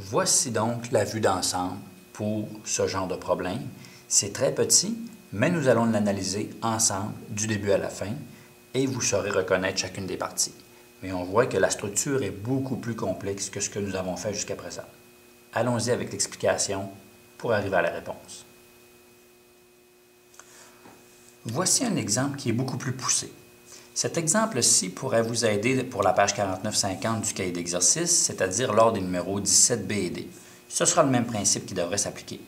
Voici donc la vue d'ensemble pour ce genre de problème. C'est très petit, mais nous allons l'analyser ensemble du début à la fin et vous saurez reconnaître chacune des parties. Mais on voit que la structure est beaucoup plus complexe que ce que nous avons fait jusqu'à présent. Allons-y avec l'explication pour arriver à la réponse. Voici un exemple qui est beaucoup plus poussé. Cet exemple-ci pourrait vous aider pour la page 49-50 du cahier d'exercice, c'est-à-dire lors des numéros 17B et D. Ce sera le même principe qui devrait s'appliquer.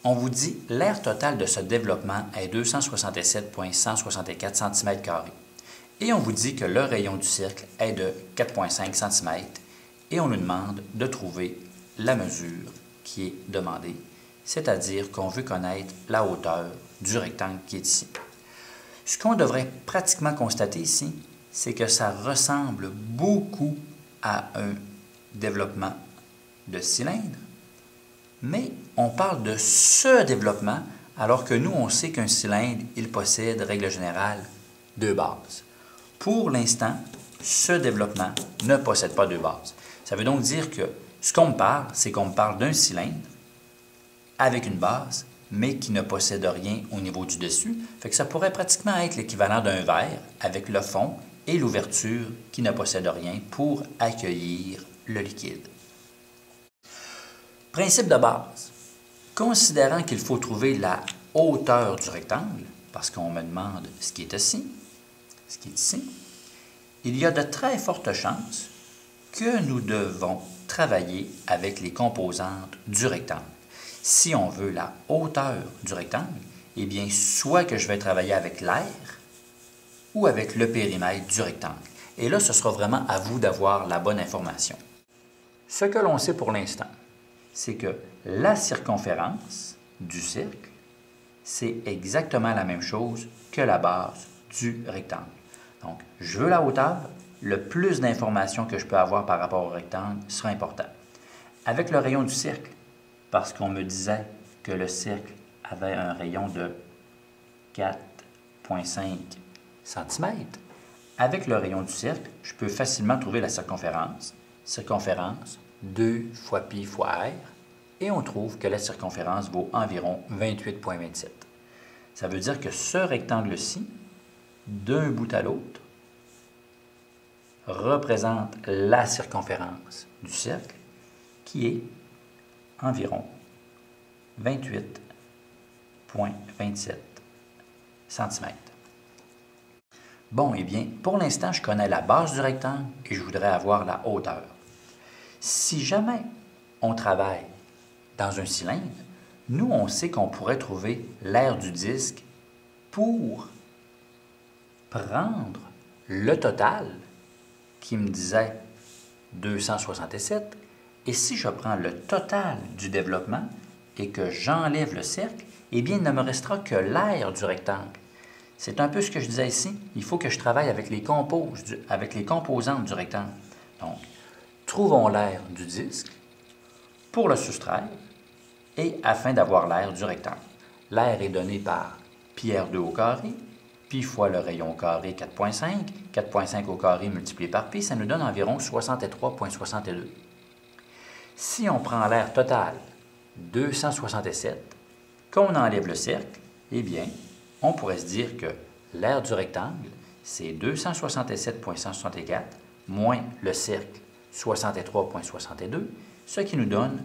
On vous dit l'aire totale de ce développement est 267,164 cm². Et on vous dit que le rayon du cercle est de 4,5 cm et on nous demande de trouver la mesure qui est demandée, c'est-à-dire qu'on veut connaître la hauteur du rectangle qui est ici. Ce qu'on devrait pratiquement constater ici, c'est que ça ressemble beaucoup à un développement de cylindre, mais on parle de ce développement, alors que nous, on sait qu'un cylindre, il possède, règle générale, deux bases. Pour l'instant, ce développement ne possède pas deux bases. Ça veut donc dire que ce qu'on me parle, c'est qu'on me parle d'un cylindre avec une base, mais qui ne possède rien au niveau du dessus. Fait que ça pourrait pratiquement être l'équivalent d'un verre avec le fond et l'ouverture qui ne possède rien pour accueillir le liquide. Principe de base. Considérant qu'il faut trouver la hauteur du rectangle, parce qu'on me demande ce qui est ici, il y a de très fortes chances que nous devons travailler avec les composantes du rectangle. Si on veut la hauteur du rectangle, eh bien, soit que je vais travailler avec l'aire ou avec le périmètre du rectangle. Et là, ce sera vraiment à vous d'avoir la bonne information. Ce que l'on sait pour l'instant, c'est que la circonférence du cercle, c'est exactement la même chose que la base du rectangle. Donc, je veux la hauteur, le plus d'informations que je peux avoir par rapport au rectangle sera important. Avec le rayon du cercle, parce qu'on me disait que le cercle avait un rayon de 4,5 cm, avec le rayon du cercle, je peux facilement trouver la circonférence. Circonférence, 2 fois pi fois r, et on trouve que la circonférence vaut environ 28,27. Ça veut dire que ce rectangle-ci, d'un bout à l'autre, représente la circonférence du cercle, qui est environ 28,27 cm. Bon, eh bien, pour l'instant, je connais la base du rectangle et je voudrais avoir la hauteur. Si jamais on travaille dans un cylindre, nous, on sait qu'on pourrait trouver l'aire du disque pour prendre le total qui me disait 267. Et si je prends le total du développement et que j'enlève le cercle, eh bien, il ne me restera que l'aire du rectangle. C'est un peu ce que je disais ici. Il faut que je travaille avec les composantes du rectangle. Donc, trouvons l'aire du disque pour le soustraire et afin d'avoir l'aire du rectangle. L'aire est donnée par pi r2 au carré, pi fois le rayon au carré 4,5, 4,5 au carré multiplié par pi, ça nous donne environ 63,62. Si on prend l'aire totale, 267, qu'on enlève le cercle, eh bien, on pourrait se dire que l'aire du rectangle, c'est 267,164 moins le cercle, 63,62, ce qui nous donne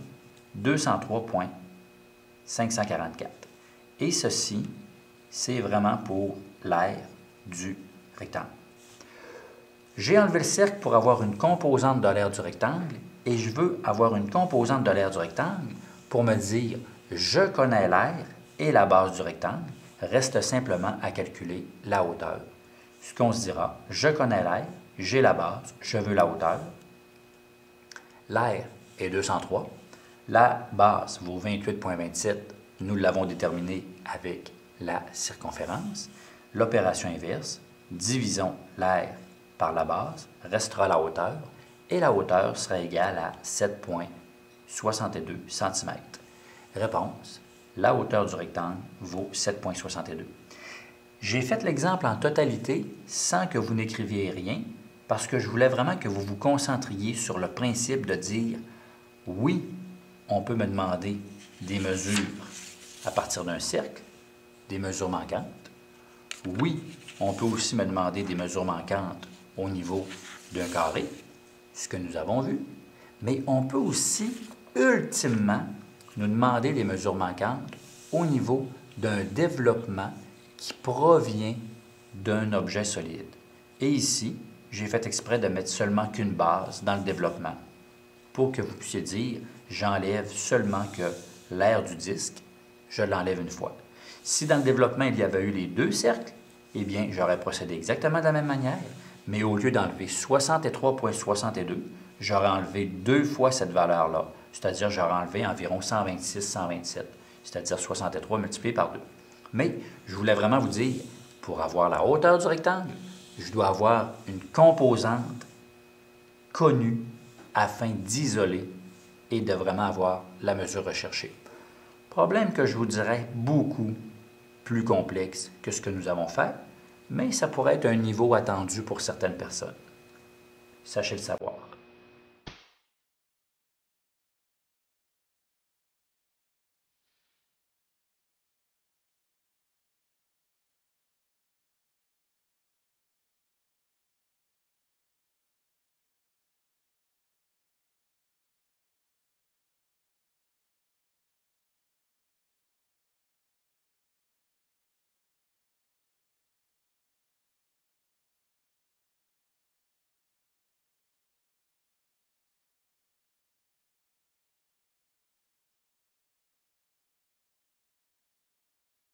203,544. Et ceci, c'est vraiment pour l'aire du rectangle. J'ai enlevé le cercle pour avoir une composante de l'aire du rectangle et je veux avoir une composante de l'aire du rectangle pour me dire je connais l'aire et la base du rectangle, reste simplement à calculer la hauteur. Ce qu'on se dira, je connais l'aire, j'ai la base, je veux la hauteur. L'aire est 203, la base vaut 28,27, nous l'avons déterminé avec la circonférence. L'opération inverse, divisons l'aire par la base, restera la hauteur, et la hauteur sera égale à 7,62 cm. Réponse, la hauteur du rectangle vaut 7,62. J'ai fait l'exemple en totalité sans que vous n'écriviez rien, parce que je voulais vraiment que vous vous concentriez sur le principe de dire « Oui, on peut me demander des mesures à partir d'un cercle, des mesures manquantes. Oui, on peut aussi me demander des mesures manquantes au niveau d'un carré, ce que nous avons vu. Mais on peut aussi, ultimement, nous demander des mesures manquantes au niveau d'un développement qui provient d'un objet solide. Et ici, j'ai fait exprès de mettre seulement qu'une base dans le développement pour que vous puissiez dire, j'enlève seulement que l'aire du disque, je l'enlève une fois. Si dans le développement, il y avait eu les deux cercles, eh bien, j'aurais procédé exactement de la même manière, mais au lieu d'enlever 63,62, j'aurais enlevé 2 fois cette valeur-là, c'est-à-dire j'aurais enlevé environ 126, 127, c'est-à-dire 63 multiplié par 2. Mais je voulais vraiment vous dire, pour avoir la hauteur du rectangle, je dois avoir une composante connue afin d'isoler et de vraiment avoir la mesure recherchée. Problème que je vous dirais beaucoup plus complexe que ce que nous avons fait, mais ça pourrait être un niveau attendu pour certaines personnes. Sachez le savoir.